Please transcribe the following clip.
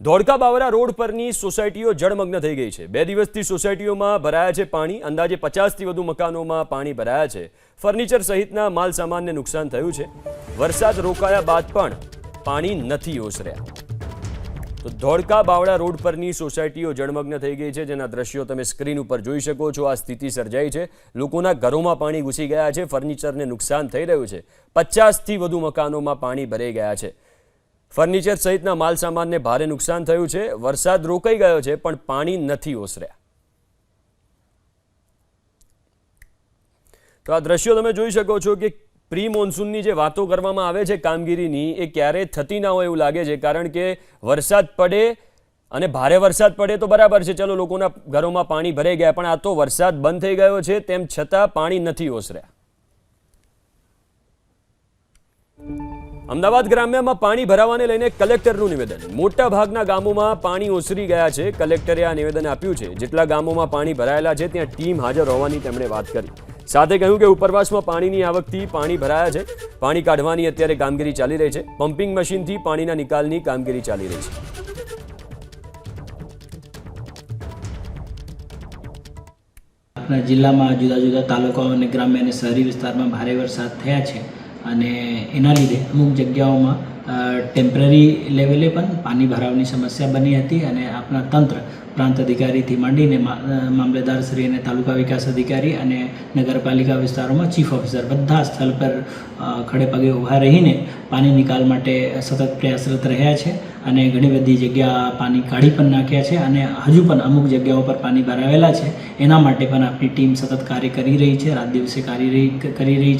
ધોળકા બાવરા road પરની સોસાયટીઓ જળમગ્ન થઈ ગઈ છે। 2 દિવસથી સોસાયટીઓમાં ભરાયા છે પાણી। અંદાજે 50થી વધુ મકાનોમાં પાણી ભરાયા છે। ફર્નિચર સહિતના માલ સામાનને નુકસાન થયું છે। વરસાદ રોકાયા બાદ પણ પાણી નથી ઓસર્યા। તો ધોળકા બાવડા રોડ પરની સોસાયટીઓ જળમગ્ન થઈ ગઈ છે, જેના દ્રશ્યો તમે સ્ક્રીન ઉપર જોઈ શકો છો। આ સ્થિતિ સર્જાઈ છે। લોકોના ઘરોમાં પાણી ઘૂસી ગયા છે। ફર્નિચરને નુકસાન થઈ રહ્યું છે। 50થી વધુ મકાનોમાં પાણી ભરાઈ ગયા છે। ફર્નિચર સહિતના માલ સામાનને ભારે નુકસાન થયું છે। વરસાદ રોકાઈ ગયો છે પણ પાણી નથી ઓસર્યા। તો આ દ્રશ્યો તમે જોઈ શકો છો કે પ્રી મોન્સૂનની જે વાતો કરવામાં આવે છે કામગીરીની, એ ક્યારે થતી ના હોય એવું લાગે છે। કારણ કે વરસાદ પડે અને ભારે વરસાદ પડે તો બરાબર છે, ચલો લોકોના ઘરોમાં પાણી ભરાઈ ગયા, પણ આ તો વરસાદ બંધ થઈ ગયો છે તેમ છતાં પાણી નથી ઓસર્યા। અમદાવાદ ગ્રામ્યમાં પાણી ભરાવાને લઈને કલેક્ટરનું નિવેદન। મોટા ભાગના ગામોમાં પાણી ઓસરી ગયા છે। કલેક્ટરે આ નિવેદન આપ્યું છે। જેટલા ગામોમાં પાણી ભરાયેલા છે ત્યાં ટીમ હાજર હોવાની તેમણે વાત કરી। સાથે કહ્યું કે ઉપરવાસમાં પાણીની આવકથી પાણી ભરાયા છે। પાણી કાઢવાની અત્યારે કામગીરી ચાલી રહી છે। પમ્પિંગ મશીનથી પાણીના નિકાલની કામગીરી ચાલી રહી છે। આપણા જિલ્લામાં જુદા જુદા તાલુકાઓ અને ગ્રામ્ય અને શહેરી વિસ્તારમાં ભારે વરસાદ થયા છે અને એના લીધે અમુક જગ્યાઓમાં ટેમ્પરરી લેવલે પણ પાણી ભરાવની સમસ્યા બની હતી અને આપણા તંત્ર, પ્રાંત અધિકારીથી માંડીને મામલેદારશ્રી અને તાલુકા વિકાસ અધિકારી અને નગરપાલિકા વિસ્તારોમાં ચીફ ઓફિસર બધા સ્થળ પર ખડે પગે ઊભા રહીને પાણી નિકાલ માટે સતત પ્રયાસરત રહ્યા છે અને ઘણી બધી જગ્યા પાણી કાઢી પણ નાખ્યા છે અને હજુ પણ અમુક જગ્યાઓ પર પાણી ભરાવેલા છે। એના માટે પણ આપણી ટીમ સતત કાર્ય કરી રહી છે, રાત દિવસે કરી રહી છે।